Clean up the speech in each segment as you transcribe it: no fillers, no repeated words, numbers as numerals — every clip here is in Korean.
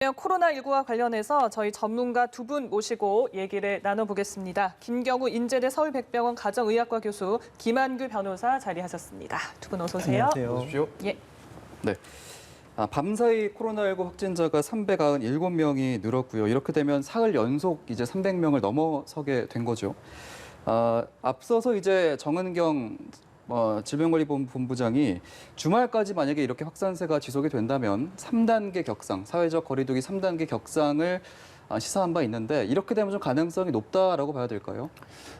코로나19와 관련해서 저희 전문가 두 분 모시고 얘기를 나눠보겠습니다. 김경우 인제대 서울백병원 가정의학과 교수, 김한규 변호사 자리하셨습니다. 두 분 어서 오세요. 안녕하세요. 오십시오. 예. 네. 밤사이 코로나19 확진자가 397명이 늘었고요. 이렇게 되면 사흘 연속 이제 300명을 넘어서게 된 거죠. 앞서서 이제 정은경 질병관리본부장이 주말까지 만약에 이렇게 확산세가 지속이 된다면 3단계 격상, 사회적 거리두기 3단계 격상을 시사한 바 있는데 이렇게 되면 좀 가능성이 높다라고 봐야 될까요?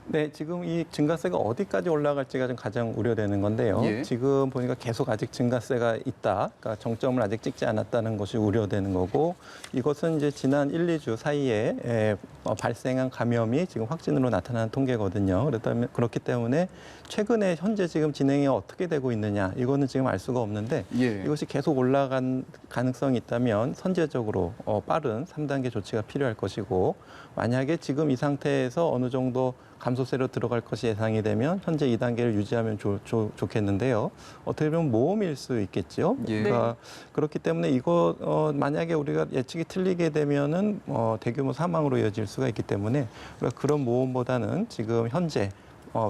네, 지금 이 증가세가 어디까지 올라갈지가 좀 가장 우려되는 건데요. 예. 지금 보니까 계속 아직 증가세가 있다. 그러니까 정점을 아직 찍지 않았다는 것이 우려되는 거고, 이것은 이제 지난 1, 2주 사이에 발생한 감염이 지금 확진으로 나타나는 통계거든요. 그렇기 때문에 최근에 현재 지금 진행이 어떻게 되고 있느냐, 이거는 지금 알 수가 없는데 예. 이것이 계속 올라간 가능성이 있다면 선제적으로 빠른 3단계 조치가 필요할 것이고, 만약에 지금 이 상태에서 어느 정도 감소세로 들어갈 것이 예상이 되면 현재 2단계를 유지하면 좋겠는데요. 어떻게 보면 모험일 수 있겠죠. 예. 그러니까 그렇기 때문에 이거 만약에 우리가 예측이 틀리게 되면은 대규모 사망으로 이어질 수가 있기 때문에 그런 모험보다는 지금 현재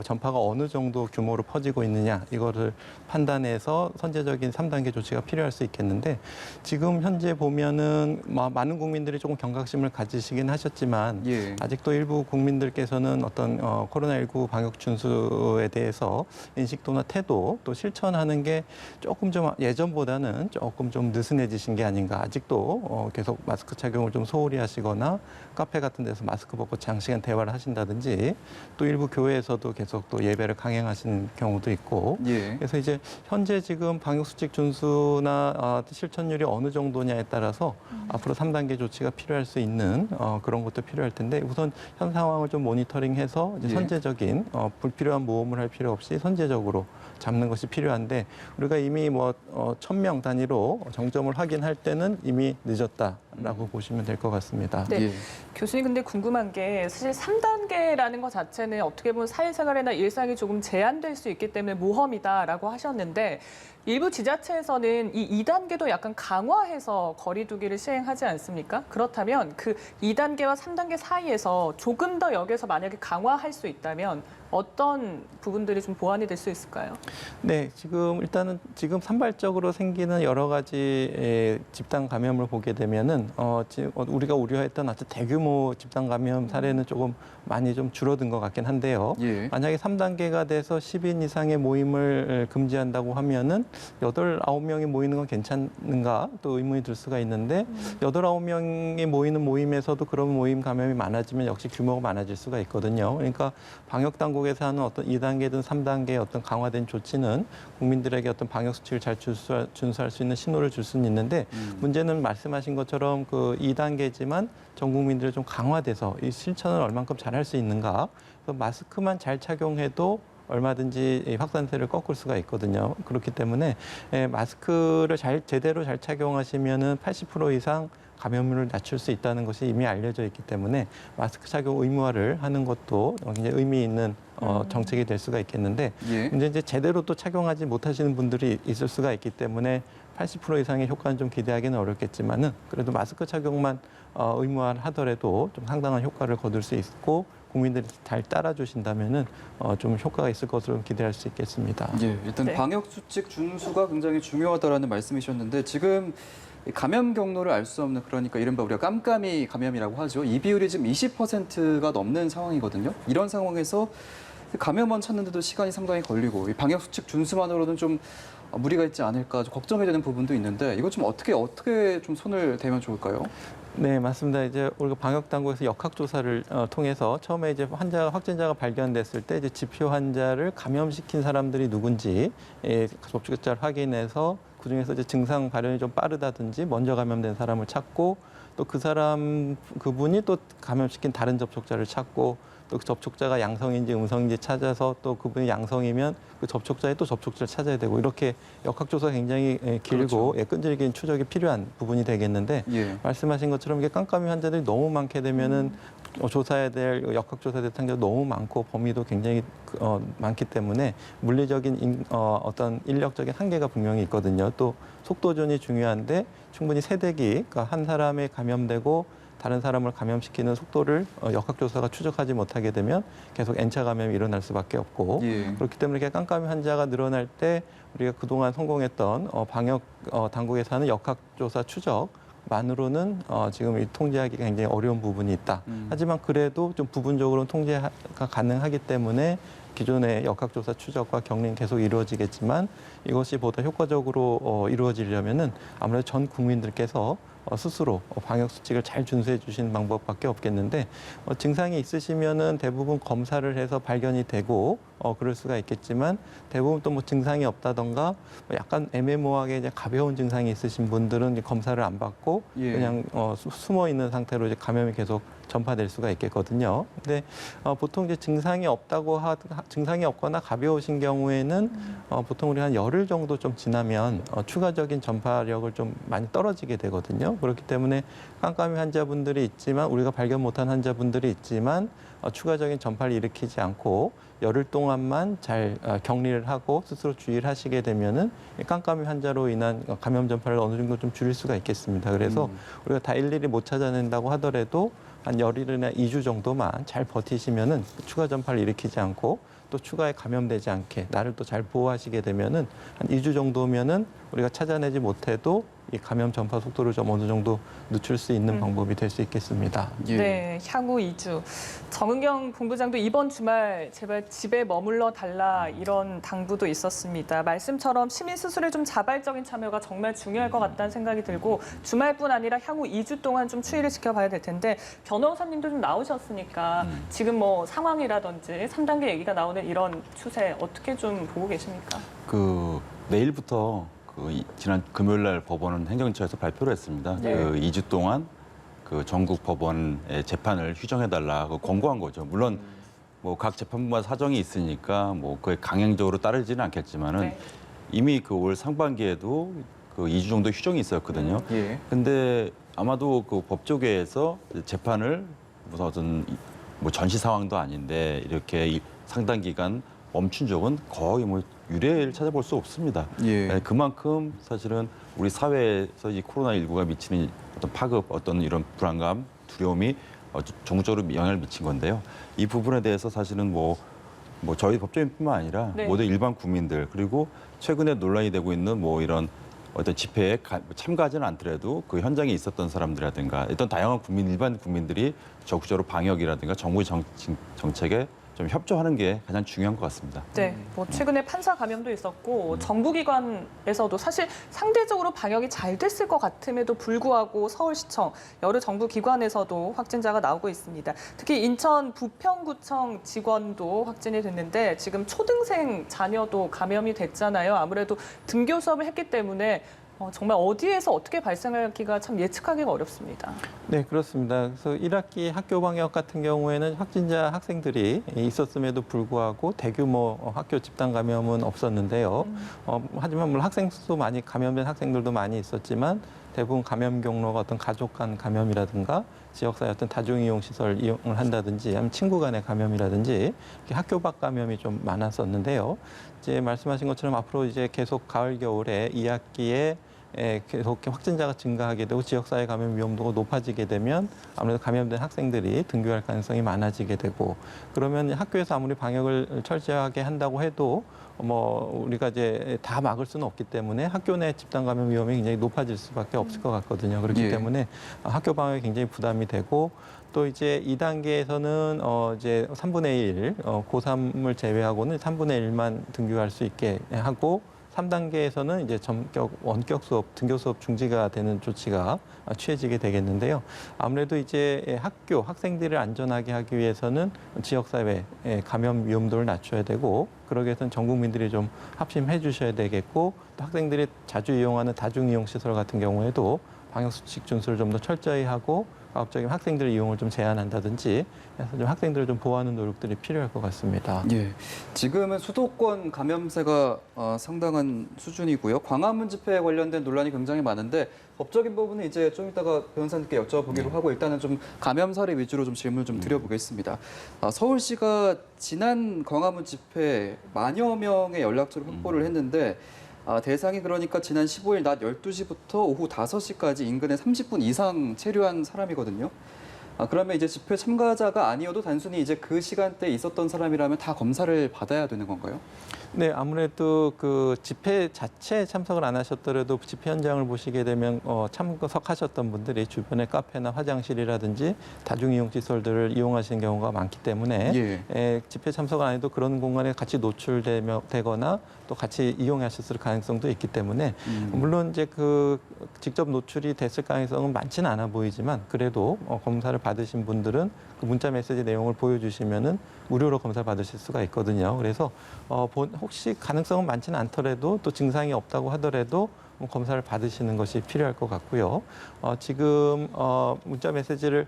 전파가 어느 정도 규모로 퍼지고 있느냐, 이거를 판단해서 선제적인 3단계 조치가 필요할 수 있겠는데, 지금 현재 보면은 많은 국민들이 조금 경각심을 가지시긴 하셨지만 예. 아직도 일부 국민들께서는 어떤 코로나19 방역 준수에 대해서 인식도나 태도 또 실천하는 게 조금 좀 예전보다는 조금 좀 느슨해지신 게 아닌가. 아직도 계속 마스크 착용을 좀 소홀히 하시거나 카페 같은 데서 마스크 벗고 장시간 대화를 하신다든지, 또 일부 교회에서도 계속 또 예배를 강행하시는 경우도 있고, 예. 그래서 이제 현재 지금 방역수칙 준수나 실천율이 어느 정도냐에 따라서 앞으로 3단계 조치가 필요할 수 있는 그런 것도 필요할 텐데, 우선 현 상황을 좀 모니터링해서 이제 예. 선제적인 불필요한 모험을 할 필요 없이 선제적으로 잡는 것이 필요한데, 우리가 이미 1,000명 단위로 정점을 확인할 때는 이미 늦었다라고 보시면 될 것 같습니다. 네. 예. 교수님, 근데 궁금한 게 사실 3단계라는 것 자체는 어떻게 보면 사회생활이나 일상이 조금 제한될 수 있기 때문에 모험이다라고 하셨는데, 일부 지자체에서는 이 2단계도 약간 강화해서 거리두기를 시행하지 않습니까? 그렇다면 그 2단계와 3단계 사이에서 조금 더 여기서 만약에 강화할 수 있다면 어떤 부분들이 좀 보완이 될 수 있을까요? 네, 일단은 지금 산발적으로 생기는 여러 가지 집단 감염을 보게 되면은 지금 우리가 우려했던 아주 대규모 집단 감염 사례는 조금 많이 좀 줄어든 것 같긴 한데요. 예. 만약에 3단계가 돼서 10인 이상의 모임을 금지한다고 하면은 8, 9명이 모이는 건 괜찮은가 또 의문이 들 수가 있는데, 8, 9명이 모이는 모임에서도 그런 모임 감염이 많아지면 역시 규모가 많아질 수가 있거든요. 그러니까 방역 당국에서 하는 어떤 2단계든 3단계의 어떤 강화된 조치는 국민들에게 어떤 방역 수칙을 잘 준수할 수 있는 신호를 줄 수는 있는데, 문제는 말씀하신 것처럼 그 2단계지만 전 국민들이 좀 강화돼서 이 실천을 얼만큼 잘 할 수 있는가. 그래서 마스크만 잘 착용해도 얼마든지 확산세를 꺾을 수가 있거든요. 그렇기 때문에 마스크를 제대로 잘 착용하시면은 80% 이상 감염률을 낮출 수 있다는 것이 이미 알려져 있기 때문에 마스크 착용 의무화를 하는 것도 굉장히 의미 있는 정책이 될 수가 있겠는데, 예. 문제 이제 제대로 또 착용하지 못하시는 분들이 있을 수가 있기 때문에 80% 이상의 효과는 좀 기대하기는 어렵겠지만은, 그래도 마스크 착용만 의무화하더라도 좀 상당한 효과를 거둘 수 있고, 국민들이 잘 따라주신다면은 좀 효과가 있을 것으로 기대할 수 있겠습니다. 예. 일단 네. 방역 수칙 준수가 굉장히 중요하다라는 말씀이셨는데, 지금 감염 경로를 알 수 없는, 그러니까 이른바 우리가 깜깜이 감염이라고 하죠. 이 비율이 지금 20%가 넘는 상황이거든요. 이런 상황에서 감염원 찾는데도 시간이 상당히 걸리고, 이 방역 수칙 준수만으로는 좀 무리가 있지 않을까 좀 걱정이 되는 부분도 있는데, 이거 좀 어떻게 좀 손을 대면 좋을까요? 네, 맞습니다. 이제 우리가 방역 당국에서 역학조사를 통해서 처음에 이제 확진자가 발견됐을 때 이제 지표 환자를 감염시킨 사람들이 누군지 접촉자를 확인해서 그중에서 이제 증상 발현이 좀 빠르다든지 먼저 감염된 사람을 찾고, 또 그분이 또 감염시킨 다른 접촉자를 찾고, 또 그 접촉자가 양성인지 음성인지 찾아서 또 그분이 양성이면 그 접촉자의 또 접촉자를 찾아야 되고, 이렇게 역학조사가 굉장히 길고 그렇죠. 끈질긴 추적이 필요한 부분이 되겠는데, 예. 말씀하신 것처럼 이게 깜깜이 환자들이 너무 많게 되면은 조사해야 될 역학조사 대상자도 너무 많고 범위도 굉장히 많기 때문에 물리적인 어떤 인력적인 한계가 분명히 있거든요. 또 속도전이 중요한데 충분히 세대기, 그러니까 한 사람에 감염되고 다른 사람을 감염시키는 속도를 역학조사가 추적하지 못하게 되면 계속 N차 감염이 일어날 수밖에 없고 예. 그렇기 때문에 이렇게 깜깜이 환자가 늘어날 때 우리가 그동안 성공했던 방역 당국에서 하는 역학조사 추적만으로는 지금 이 통제하기가 굉장히 어려운 부분이 있다. 하지만 그래도 좀 부분적으로는 통제가 가능하기 때문에 기존의 역학조사 추적과 격리는 계속 이루어지겠지만 이것이 보다 효과적으로 이루어지려면은 아무래도 전 국민들께서 스스로 방역 수칙을 잘 준수해 주시는 방법밖에 없겠는데 증상이 있으시면은 대부분 검사를 해서 발견이 되고 그럴 수가 있겠지만 대부분 또 뭐 증상이 없다던가 약간 애매모호하게 이제 가벼운 증상이 있으신 분들은 이제 검사를 안 받고 예. 그냥 숨어 있는 상태로 이제 감염이 계속 전파될 수가 있겠거든요. 근데 보통 이제 증상이 없거나 가벼우신 경우에는 보통 우리 한 열흘 정도 좀 지나면 추가적인 전파력을 좀 많이 떨어지게 되거든요. 그렇기 때문에 깜깜이 환자분들이 있지만 우리가 발견 못한 환자분들이 있지만 추가적인 전파를 일으키지 않고 열흘 동안만 잘 격리를 하고 스스로 주의를 하시게 되면은 이 깜깜이 환자로 인한 감염 전파를 어느 정도 좀 줄일 수가 있겠습니다. 그래서 우리가 다 일일이 못 찾아낸다고 하더라도 한 열흘이나 2주 정도만 잘 버티시면은 추가 전파를 일으키지 않고 또 추가에 감염되지 않게 나를 또 잘 보호하시게 되면은 한 2주 정도면은 우리가 찾아내지 못해도 이 감염 전파 속도를 좀 어느 정도 늦출 수 있는 방법이 될 수 있겠습니다. 예. 네, 향후 2주. 정은경 본부장도 이번 주말 제발 집에 머물러 달라 이런 당부도 있었습니다. 말씀처럼 시민 스스로의 좀 자발적인 참여가 정말 중요할 것 같다는 생각이 들고 주말뿐 아니라 향후 2주 동안 좀 추이를 지켜봐야 될 텐데 변호사님도 좀 나오셨으니까 지금 뭐 상황이라든지 3단계 얘기가 나오는 이런 추세 어떻게 좀 보고 계십니까? 내일부터 지난 금요일 날 법원은 행정처에서 발표를 했습니다. 네. 2주 동안 전국 법원의 재판을 휴정해달라고 권고한 거죠. 물론 뭐 각 재판부마다 사정이 있으니까 뭐 그에 강행적으로 따르지는 않겠지만은 네. 이미 올 상반기에도 2주 정도 휴정이 있었거든요. 예. 근데 아마도 법조계에서 재판을 무슨 어떤 뭐 전시 상황도 아닌데 이렇게 상당 기간 멈춘 적은 거의 뭐 유례를 찾아볼 수 없습니다. 예. 그만큼 사실은 우리 사회에서 이 코로나19가 미치는 어떤 파급, 어떤 이런 불안감, 두려움이 전국적으로 영향을 미친 건데요. 이 부분에 대해서 사실은 뭐 저희 법조인뿐만 아니라 네. 모든 일반 국민들 그리고 최근에 논란이 되고 있는 뭐 이런 어떤 집회에 참가하지는 않더라도 그 현장에 있었던 사람들이라든가 어떤 다양한 일반 국민들이 적극적으로 방역이라든가 정부의 정책에 좀 협조하는 게 가장 중요한 것 같습니다. 네, 뭐 최근에 판사 감염도 있었고 정부기관에서도 사실 상대적으로 방역이 잘 됐을 것 같음에도 불구하고 서울시청 여러 정부기관에서도 확진자가 나오고 있습니다. 특히 인천 부평구청 직원도 확진이 됐는데 지금 초등생 자녀도 감염이 됐잖아요. 아무래도 등교 수업을 했기 때문에 정말 어디에서 어떻게 발생할지가 참 예측하기가 어렵습니다. 네, 그렇습니다. 그래서 1학기 학교 방역 같은 경우에는 확진자 학생들이 있었음에도 불구하고 대규모 학교 집단 감염은 없었는데요. 하지만 물론 학생 수도 많이 감염된 학생들도 많이 있었지만 대부분 감염 경로가 어떤 가족 간 감염이라든가 지역사회 어떤 다중이용 시설 이용을 한다든지 아니면 친구 간의 감염이라든지 학교 밖 감염이 좀 많았었는데요. 이제 말씀하신 것처럼 앞으로 이제 계속 가을 겨울에 2학기에 계속 확진자가 증가하게 되고 지역사회 감염 위험도가 높아지게 되면 아무래도 감염된 학생들이 등교할 가능성이 많아지게 되고 그러면 학교에서 아무리 방역을 철저하게 한다고 해도 뭐 우리가 이제 다 막을 수는 없기 때문에 학교 내 집단 감염 위험이 굉장히 높아질 수밖에 없을 것 같거든요. 그렇기 예. 때문에 학교 방역이 굉장히 부담이 되고 또 이제 2단계에서는 이제 3분의 1, 고3을 제외하고는 3분의 1만 등교할 수 있게 하고 3단계에서는 이제 원격 수업, 등교 수업 중지가 되는 조치가 취해지게 되겠는데요. 아무래도 이제 학생들을 안전하게 하기 위해서는 지역사회 감염 위험도를 낮춰야 되고 그러기 위해서는 전 국민들이 좀 합심해 주셔야 되겠고 또 학생들이 자주 이용하는 다중이용 시설 같은 경우에도 방역 수칙 준수를 좀 더 철저히 하고 가급적이면 학생들 이용을 좀 제한한다든지 해서 좀 학생들을 좀 보호하는 노력들이 필요할 것 같습니다. 예. 지금은 수도권 감염세가 상당한 수준이고요. 광화문 집회에 관련된 논란이 굉장히 많은데 법적인 부분은 이제 좀 이따가 변호사님께 여쭤보기로 하고 일단은 좀 감염 사례 위주로 좀 질문을 좀 드려보겠습니다. 서울시가 지난 광화문 집회 만여 명의 연락처를 확보를 했는데 대상이 그러니까 지난 15일 낮 12시부터 오후 5시까지 인근에 30분 이상 체류한 사람이거든요. 그러면 이제 집회 참가자가 아니어도 단순히 이제 그 시간대에 있었던 사람이라면 다 검사를 받아야 되는 건가요? 네, 아무래도 그 집회 자체에 참석을 안 하셨더라도 집회 현장을 보시게 되면 참석하셨던 분들이 주변의 카페나 화장실이라든지 다중이용 시설들을 이용하시는 경우가 많기 때문에 집회 참석을 안 해도 그런 공간에 같이 노출되거나 또 같이 이용하셨을 가능성도 있기 때문에 물론 이제 그 직접 노출이 됐을 가능성은 많지는 않아 보이지만 그래도 검사를 받으신 분들은 그 문자 메시지 내용을 보여주시면은 무료로 검사 받으실 수가 있거든요. 그래서 혹시 가능성은 많지는 않더라도 또 증상이 없다고 하더라도 검사를 받으시는 것이 필요할 것 같고요. 지금 문자 메시지를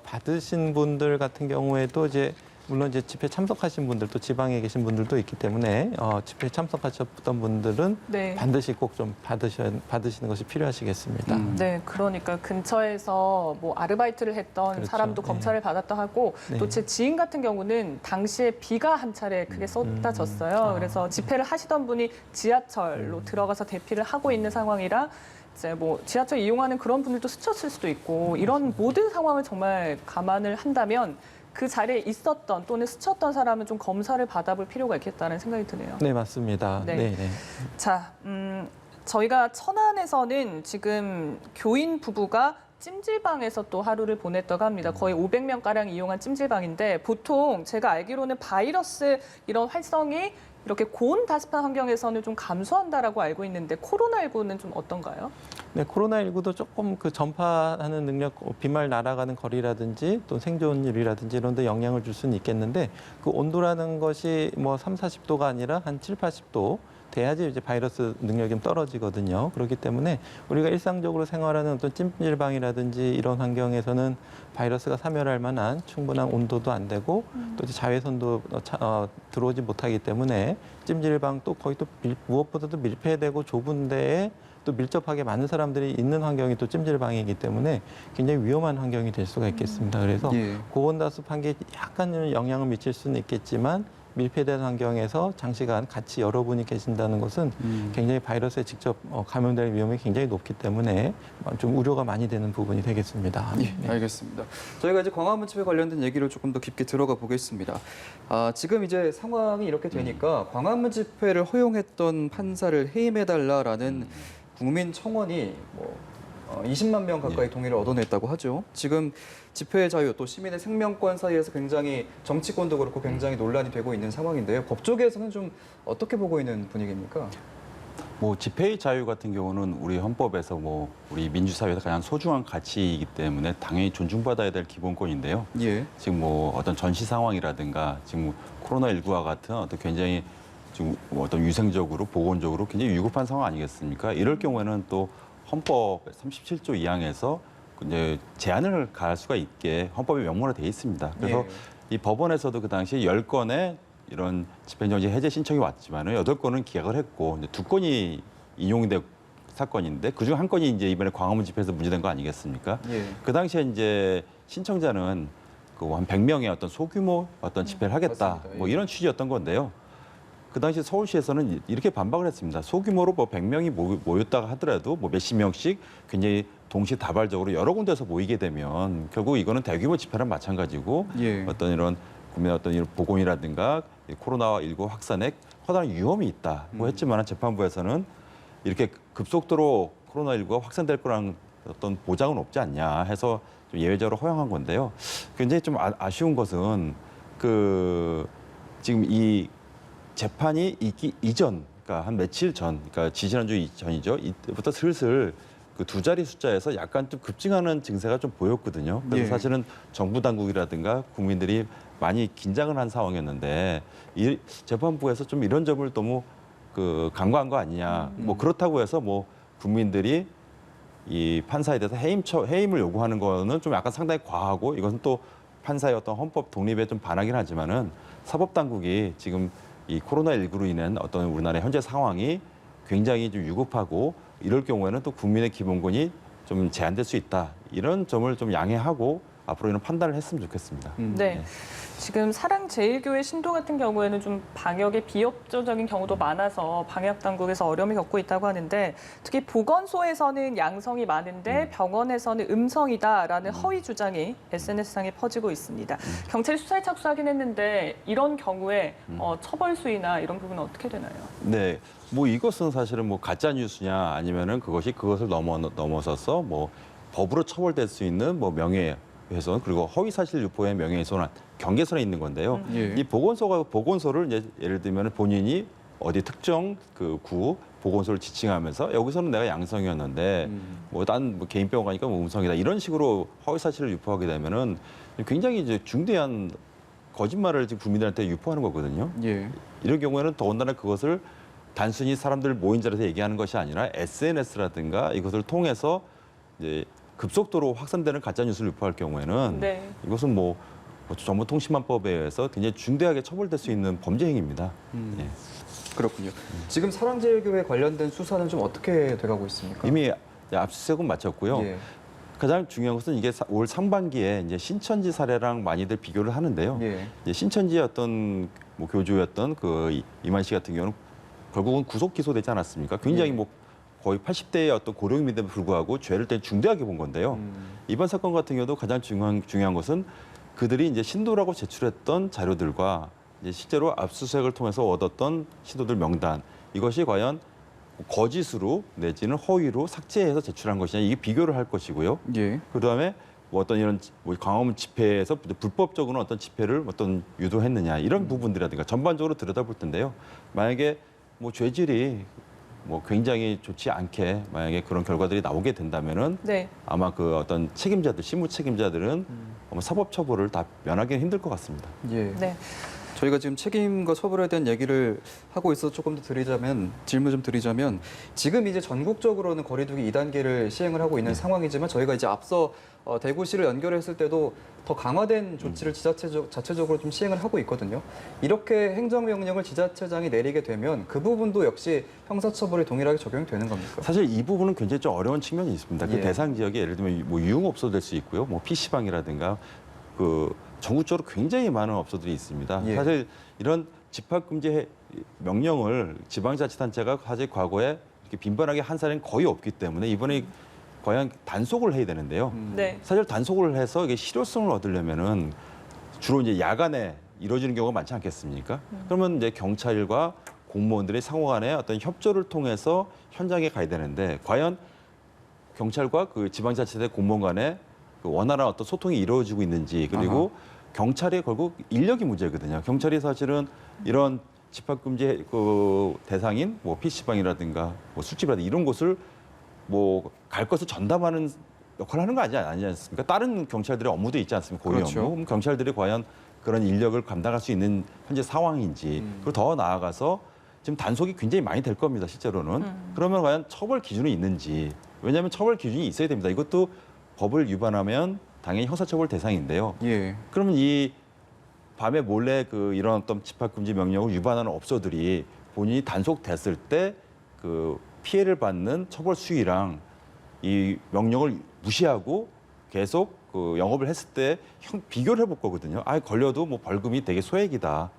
받으신 분들 같은 경우에도 이제 물론 이제 집회 참석하신 분들 또 지방에 계신 분들도 있기 때문에 집회 참석하셨던 분들은 네. 반드시 꼭 좀 받으시는 것이 필요하시겠습니다. 네, 그러니까 근처에서 뭐 아르바이트를 했던 그렇죠. 사람도 네. 검사를 받았다 하고 네. 또 제 지인 같은 경우는 당시에 비가 한 차례 크게 쏟아졌어요. 그래서 집회를 하시던 분이 지하철로 들어가서 대피를 하고 있는 상황이라 이제 뭐 지하철 이용하는 그런 분들도 스쳤을 수도 있고 이런 모든 상황을 정말 감안을 한다면 그 자리에 있었던 또는 스쳤던 사람은 좀 검사를 받아볼 필요가 있겠다는 생각이 드네요. 네, 맞습니다. 네. 네, 네. 자, 저희가 천안에서는 지금 교인 부부가 찜질방에서 또 하루를 보냈다고 합니다. 거의 500명가량 이용한 찜질방인데 보통 제가 알기로는 바이러스 이런 활성이 이렇게 고온 다습한 환경에서는 좀 감소한다라고 알고 있는데 코로나19는 좀 어떤가요? 네, 코로나19도 조금 그 전파하는 능력, 비말 날아가는 거리라든지 또 생존율이라든지 이런 데 영향을 줄 수는 있겠는데 그 온도라는 것이 뭐 3, 40도가 아니라 한 7, 80도 돼야지 이제 바이러스 능력이 좀 떨어지거든요. 그렇기 때문에 우리가 일상적으로 생활하는 어떤 찜질방이라든지 이런 환경에서는 바이러스가 사멸할 만한 충분한 온도도 안 되고 또 이제 자외선도 들어오지 못하기 때문에 찜질방 또 거의 또 무엇보다도 밀폐되고 좁은 데에 또 밀접하게 많은 사람들이 있는 환경이 또 찜질방이기 때문에 굉장히 위험한 환경이 될 수가 있겠습니다. 그래서 고온다습한 게 약간 영향을 미칠 수는 있겠지만 밀폐된 환경에서 장시간 같이 여러분이 계신다는 것은 굉장히 바이러스에 직접 감염될 위험이 굉장히 높기 때문에 좀 우려가 많이 되는 부분이 되겠습니다. 네. 알겠습니다. 저희가 이제 광화문 집회 관련된 얘기를 조금 더 깊게 들어가 보겠습니다. 지금 이제 상황이 이렇게 되니까 광화문 집회를 허용했던 판사를 해임해달라라는 국민 청원이 20만 명 가까이 동의를 얻어냈다고 하죠. 지금 집회 자유 또 시민의 생명권 사이에서 굉장히 정치권도 그렇고 굉장히 논란이 되고 있는 상황인데요. 법조계에서는 좀 어떻게 보고 있는 분위기입니까? 뭐 집회의 자유 같은 경우는 우리 헌법에서 뭐 우리 민주사회에서 가장 소중한 가치이기 때문에 당연히 존중받아야 될 기본권인데요. 지금 뭐 어떤 전시 상황이라든가 지금 코로나19와 같은 어떤 굉장히 지금 어떤 위생적으로 보건적으로 굉장히 위급한 상황 아니겠습니까? 이럴 경우에는 또 헌법 37조 2항에서 이제 제한을 가할 수가 있게 헌법에 명문화 돼 있습니다. 그래서 이 법원에서도 그 당시에 10건의 이런 집행정지 해제 신청이 왔지만은 8건은 기각을 했고 이제 2건이 인용된 사건인데 그중 한 건이 이제 이번에 광화문 집회에서 문제된 거 아니겠습니까? 그 당시에 이제 신청자는 그 한 100명의 어떤 소규모 어떤 집회를 하겠다 맞습니다. 뭐 이런 취지였던 건데요. 그 당시 서울시에서는 이렇게 반박을 했습니다. 소규모로 뭐 100명이 모였다가 하더라도 뭐 몇십 명씩 굉장히 동시다발적으로 여러 군데서 모이게 되면 결국 이거는 대규모 집회랑 마찬가지고 어떤 이런 국민의 어떤 이런 보건이라든가 코로나19 확산에 커다란 위험이 있다고 했지만 재판부에서는 이렇게 급속도로 코로나19가 확산될 거라는 어떤 보장은 없지 않냐 해서 좀 예외적으로 허용한 건데요. 굉장히 좀 아쉬운 것은 그 지금 이 재판이 있기 이전, 그러니까 한 며칠 전, 그러니까 지지난주 전이죠. 이때부터 슬슬 그 두 자리 숫자에서 약간 좀 급증하는 증세가 좀 보였거든요. 그래서 사실은 정부 당국이라든가 국민들이 많이 긴장을 한 상황이었는데 이 재판부에서 좀 이런 점을 너무 그 간과한 거 아니냐. 뭐 그렇다고 해서 뭐 국민들이 이 판사에 대해서 해임을 요구하는 거는 좀 약간 상당히 과하고 이것은 또 판사의 어떤 헌법 독립에 좀 반하긴 하지만은 사법 당국이 지금 이 코로나19로 인한 어떤 우리나라의 현재 상황이 굉장히 좀 위급하고 이럴 경우에는 또 국민의 기본권이 좀 제한될 수 있다. 이런 점을 좀 양해하고 앞으로 이런 판단을 했으면 좋겠습니다. 네. 지금 사랑제일교회 신도 같은 경우에는 좀 방역에 비협조적인 경우도 많아서 방역 당국에서 어려움을 겪고 있다고 하는데 특히 보건소에서는 양성이 많은데 병원에서는 음성이다라는 허위 주장이 SNS상에 퍼지고 있습니다. 경찰이 수사에 착수하긴 했는데 이런 경우에 처벌 수위나 이런 부분은 어떻게 되나요? 네, 뭐 이것은 사실은 뭐 가짜 뉴스냐 아니면은 그것을 넘어서서 뭐 법으로 처벌될 수 있는 뭐 명예훼손 그리고 허위사실 유포의 명예훼손 경계선에 있는 건데요. 예. 이 보건소를 이제 예를 들면 본인이 어디 특정 그 구 보건소를 지칭하면서 여기서는 내가 양성이었는데 뭐 개인 병원 가니까 뭐 음성이다 이런 식으로 허위사실을 유포하게 되면은 굉장히 이제 중대한 거짓말을 지금 국민들한테 유포하는 거거든요. 예. 이런 경우에는 더군다나 그것을 단순히 사람들 모인 자리에서 얘기하는 것이 아니라 SNS라든가 이것을 통해서 이제 급속도로 확산되는 가짜 뉴스를 유포할 경우에는 네. 이것은 뭐 정보통신망법에 의해서 굉장히 중대하게 처벌될 수 있는 범죄 행위입니다. 예. 그렇군요. 지금 사랑제일교회 관련된 수사는 좀 어떻게 돼가고 있습니까? 이미 압수수색은 마쳤고요. 예. 가장 중요한 것은 이게 올 상반기에 이제 신천지 사례랑 많이들 비교를 하는데요. 예. 이제 신천지의 어떤 뭐 교주였던 그 이만 씨 같은 경우는 결국은 구속 기소되지 않았습니까? 굉장히 예. 뭐 거의 80대의 어떤 고령임에도 불구하고 죄를 때 중대하게 본 건데요. 이번 사건 같은 경우도 가장 중요한 것은 그들이 이제 신도라고 제출했던 자료들과 이제 실제로 압수수색을 통해서 얻었던 신도들 명단 이것이 과연 거짓으로 내지는 허위로 삭제해서 제출한 것이냐 이게 비교를 할 것이고요. 예. 그다음에 뭐 어떤 이런 뭐 광화문 집회에서 불법적으로 어떤 집회를 어떤 유도했느냐 이런 부분들이라든가 전반적으로 들여다볼 텐데요. 만약에 뭐 죄질이 뭐 굉장히 좋지 않게 만약에 그런 결과들이 나오게 된다면은 네. 아마 그 어떤 책임자들, 실무 책임자들은 아마 사법 처벌을 다 면하기는 힘들 것 같습니다. 예. 네. 저희가 지금 책임과 처벌에 대한 얘기를 하고 있어서 조금 더 질문 좀 드리자면 지금 이제 전국적으로는 거리두기 2단계를 시행을 하고 있는 상황이지만 저희가 이제 앞서 대구시를 연결했을 때도 더 강화된 조치를 자체적으로 좀 시행을 하고 있거든요. 이렇게 행정명령을 지자체장이 내리게 되면 그 부분도 역시 형사처벌이 동일하게 적용이 되는 겁니까? 사실 이 부분은 굉장히 좀 어려운 측면이 있습니다. 그 예. 대상 지역에 예를 들면 뭐 유흥업소 될 수 있고요. 뭐 PC방이라든가 그 전국적으로 굉장히 많은 업소들이 있습니다. 예. 사실 이런 집합금지 명령을 지방자치단체가 사실 과거에 이렇게 빈번하게 한 사례는 거의 없기 때문에 이번에 과연 단속을 해야 되는데요. 네. 사실 단속을 해서 이게 실효성을 얻으려면은 주로 이제 야간에 이루어지는 경우가 많지 않겠습니까? 그러면 이제 경찰과 공무원들의 상호 간의 어떤 협조를 통해서 현장에 가야 되는데 과연 경찰과 그 지방자치대 공무원 간에 그 원활한 어떤 소통이 이루어지고 있는지 그리고 경찰이 결국 인력이 문제거든요. 경찰이 사실은 이런 집합금지 그 대상인 뭐 PC방이라든가 뭐 술집이라든가 이런 곳을 뭐 갈 것을 전담하는 역할을 하는 거 아니지 않습니까? 다른 경찰들의 업무도 있지 않습니까? 고위 그렇죠. 업무. 그럼 경찰들이 과연 그런 인력을 감당할 수 있는 현재 상황인지 그리고 더 나아가서 지금 단속이 굉장히 많이 될 겁니다. 실제로는. 그러면 과연 처벌 기준이 있는지. 왜냐하면 처벌 기준이 있어야 됩니다. 이것도 법을 위반하면 당연히 형사처벌 대상인데요. 예. 그러면 이 밤에 몰래 그 이런 어떤 집합금지 명령을 위반하는 업소들이 본인이 단속됐을 때 그 피해를 받는 처벌 수위랑 이 명령을 무시하고 계속 그 영업을 했을 때 비교를 해볼 거거든요. 아, 걸려도 뭐 벌금이 되게 소액이다.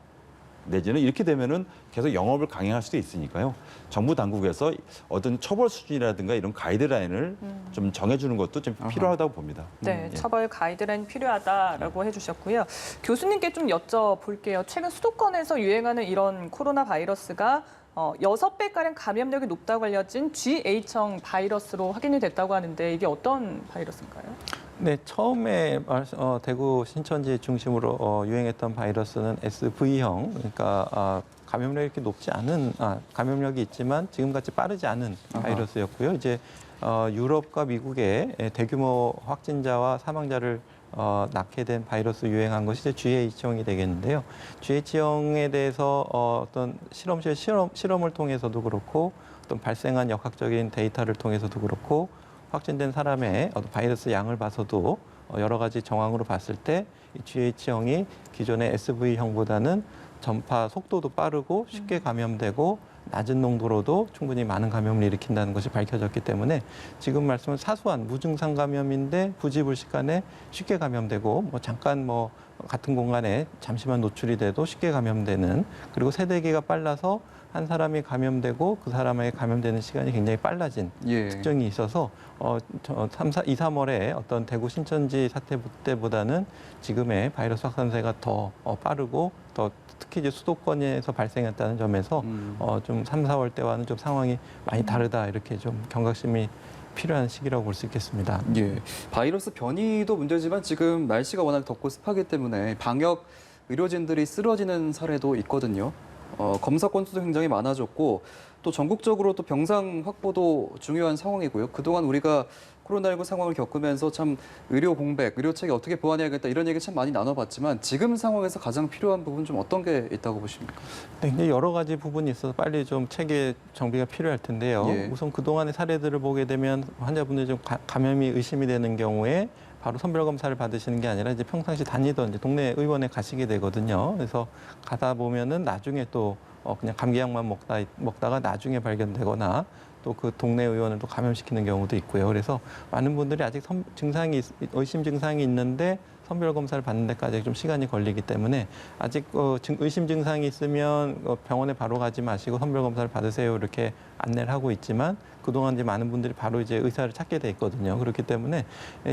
내지는 이렇게 되면은 계속 영업을 강행할 수도 있으니까요. 정부 당국에서 어떤 처벌 수준이라든가 이런 가이드라인을 좀 정해주는 것도 좀 필요하다고 봅니다. 네, 예. 처벌 가이드라인 필요하다라고 해주셨고요. 교수님께 좀 여쭤볼게요. 최근 수도권에서 유행하는 이런 코로나 바이러스가 6배가량 감염력이 높다고 알려진 GH형 바이러스로 확인이 됐다고 하는데 이게 어떤 바이러스인가요? 네, 처음에 대구 신천지 중심으로 유행했던 바이러스는 SV형, 그러니까 감염력이 이렇게 높지 않은, 감염력이 있지만 지금같이 빠르지 않은 바이러스였고요. 이제 유럽과 미국에 대규모 확진자와 사망자를 낳게 된 바이러스 유행한 것이 이제 GH형이 되겠는데요. GH형에 대해서 어떤 실험을 통해서도 그렇고 어떤 발생한 역학적인 데이터를 통해서도 그렇고 확진된 사람의 바이러스 양을 봐서도 여러 가지 정황으로 봤을 때 이 GH형이 기존의 SV형보다는 전파 속도도 빠르고 쉽게 감염되고 낮은 농도로도 충분히 많은 감염을 일으킨다는 것이 밝혀졌기 때문에 지금 말씀은 사소한 무증상 감염인데 부지불식간에 쉽게 감염되고 뭐 잠깐 뭐 같은 공간에 잠시만 노출이 돼도 쉽게 감염되는, 그리고 세대기가 빨라서 한 사람이 감염되고 그 사람에게 감염되는 시간이 굉장히 빨라진 예. 특징이 있어서 2, 3월에 어떤 대구 신천지 사태 때보다는 지금의 바이러스 확산세가 더 빠르고 더 특히 이제 수도권에서 발생했다는 점에서 좀 3, 4월 때와는 좀 상황이 많이 다르다, 이렇게 좀 경각심이 필요한 시기라고 볼 수 있겠습니다. 예. 바이러스 변이도 문제지만 지금 날씨가 워낙 덥고 습하기 때문에 방역 의료진들이 쓰러지는 사례도 있거든요. 검사 건수도 굉장히 많아졌고 또 전국적으로 또 병상 확보도 중요한 상황이고요. 그동안 우리가 코로나19 상황을 겪으면서 참 의료 공백, 의료 체계 어떻게 보완해야겠다 이런 얘기 참 많이 나눠봤지만 지금 상황에서 가장 필요한 부분 좀 어떤 게 있다고 보십니까? 네, 굉장히 여러 가지 부분이 있어서 빨리 좀 체계 정비가 필요할 텐데요. 예. 우선 그동안의 사례들을 보게 되면 환자분들이 좀 감염이 의심이 되는 경우에 바로 선별 검사를 받으시는 게 아니라 이제 평상시 다니던 이제 동네 의원에 가시게 되거든요. 그래서 가다 보면은 나중에 또 그냥 감기약만 먹다가 나중에 발견되거나 또 그 동네 의원을 또 감염시키는 경우도 있고요. 그래서 많은 분들이 아직 의심 증상이 있는데 선별 검사를 받는 데까지 좀 시간이 걸리기 때문에 아직 의심 증상이 있으면 병원에 바로 가지 마시고 선별 검사를 받으세요, 이렇게 안내를 하고 있지만 그동안 이제 많은 분들이 바로 이제 의사를 찾게 돼 있거든요. 그렇기 때문에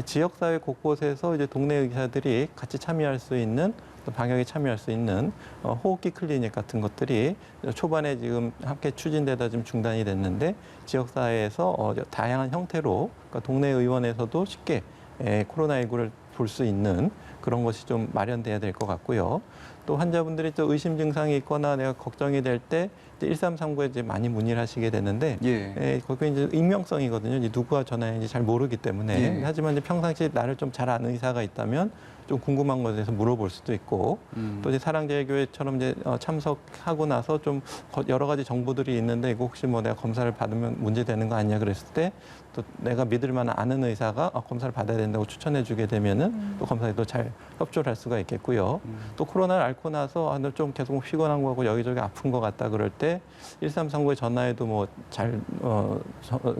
지역사회 곳곳에서 이제 동네 의사들이 같이 참여할 수 있는, 또 방역에 참여할 수 있는 호흡기 클리닉 같은 것들이 초반에 지금 함께 추진되다 좀 중단이 됐는데 지역사회에서 다양한 형태로, 그러니까 동네 의원에서도 쉽게 코로나19를 볼 수 있는 그런 것이 좀 마련돼야 될 것 같고요. 또 환자분들이 또 의심 증상이 있거나 내가 걱정이 될 때 1339에 이제 많이 문의를 하시게 되는데 예. 거기 이제 익명성이거든요. 이제 누구와 전화했는지 잘 모르기 때문에. 예. 하지만 이제 평상시에 나를 좀 잘 아는 의사가 있다면 좀 궁금한 것에 대해서 물어볼 수도 있고 또 이제 사랑제일교회처럼 이제 참석하고 나서 좀 여러 가지 정보들이 있는데 이거 혹시 뭐 내가 검사를 받으면 문제 되는 거 아니냐 그랬을 때 또 내가 믿을 만한 아는 의사가 검사를 받아야 된다고 추천해 주게 되면은 또 검사에 또 잘 협조를 할 수가 있겠고요. 또 코로나를 앓고 나서 너 좀 계속 피곤한 거고 여기저기 아픈 것 같다 그럴 때 1339에 전화해도 뭐 잘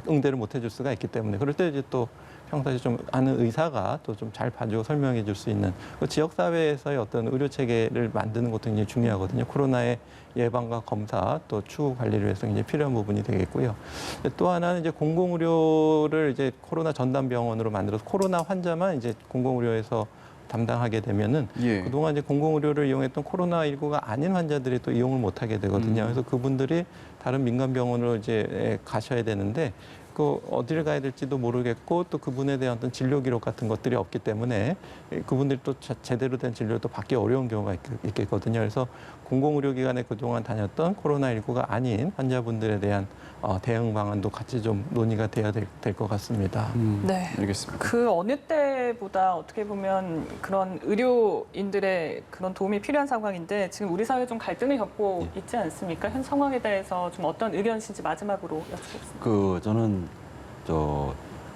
응대를 못 해줄 수가 있기 때문에 그럴 때 이제 또 평상시 좀 아는 의사가 또 좀 잘 봐주고 설명해 줄 수 있는 그 지역사회에서의 어떤 의료 체계를 만드는 것도 굉장히 중요하거든요. 코로나의 예방과 검사 또 추후 관리를 위해서 굉장히 필요한 부분이 되겠고요. 또 하나는 이제 공공의료를 이제 코로나 전담병원으로 만들어서 코로나 환자만 이제 공공의료에서 담당하게 되면은 예. 그동안 이제 공공의료를 이용했던 코로나19가 아닌 환자들이 또 이용을 못 하게 되거든요. 그래서 그분들이 다른 민간 병원으로 이제 가셔야 되는데 그 어디를 가야 될지도 모르겠고 또 그분에 대한 어떤 진료 기록 같은 것들이 없기 때문에 그분들이 또 제대로 된 진료를 또 받기 어려운 경우가 있겠거든요. 그래서 공공의료기관에 그동안 다녔던 코로나19가 아닌 환자분들에 대한 대응 방안도 같이 좀 논의가 돼야 될 것 같습니다. 네. 알겠습니다. 그 어느 때보다 어떻게 보면 그런 의료인들의 그런 도움이 필요한 상황인데 지금 우리 사회 좀 갈등을 겪고 있지 않습니까? 현 상황에 대해서 좀 어떤 의견이신지 마지막으로 여쭙겠습니다. 저는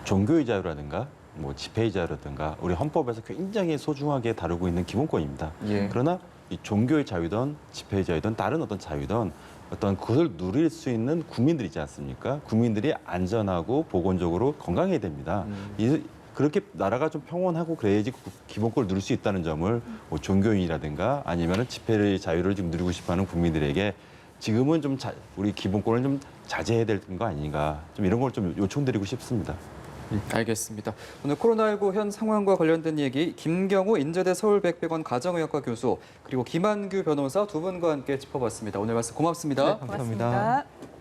종교의 자유라든가 뭐 집회의 자유라든가 우리 헌법에서 굉장히 소중하게 다루고 있는 기본권입니다. 예. 그러나 이 종교의 자유든 집회의 자유든 다른 어떤 자유든 어떤 그것을 누릴 수 있는 국민들이 있지 않습니까? 국민들이 안전하고 보건적으로 건강해야 됩니다. 그렇게 나라가 좀 평온하고 그래야지 기본권을 누릴 수 있다는 점을 뭐 종교인이라든가 아니면은 집회의 자유를 지금 누리고 싶어하는 국민들에게 지금은 좀 우리 기본권을 좀 자제해야 되는 거 아닌가, 좀 이런 걸 좀 요청드리고 싶습니다. 알겠습니다. 오늘 코로나19 현 상황과 관련된 얘기 김경우 인제대 서울백병원 가정의학과 교수 그리고 김한규 변호사 두 분과 함께 짚어봤습니다. 오늘 말씀 고맙습니다. 네, 감사합니다. 고맙습니다.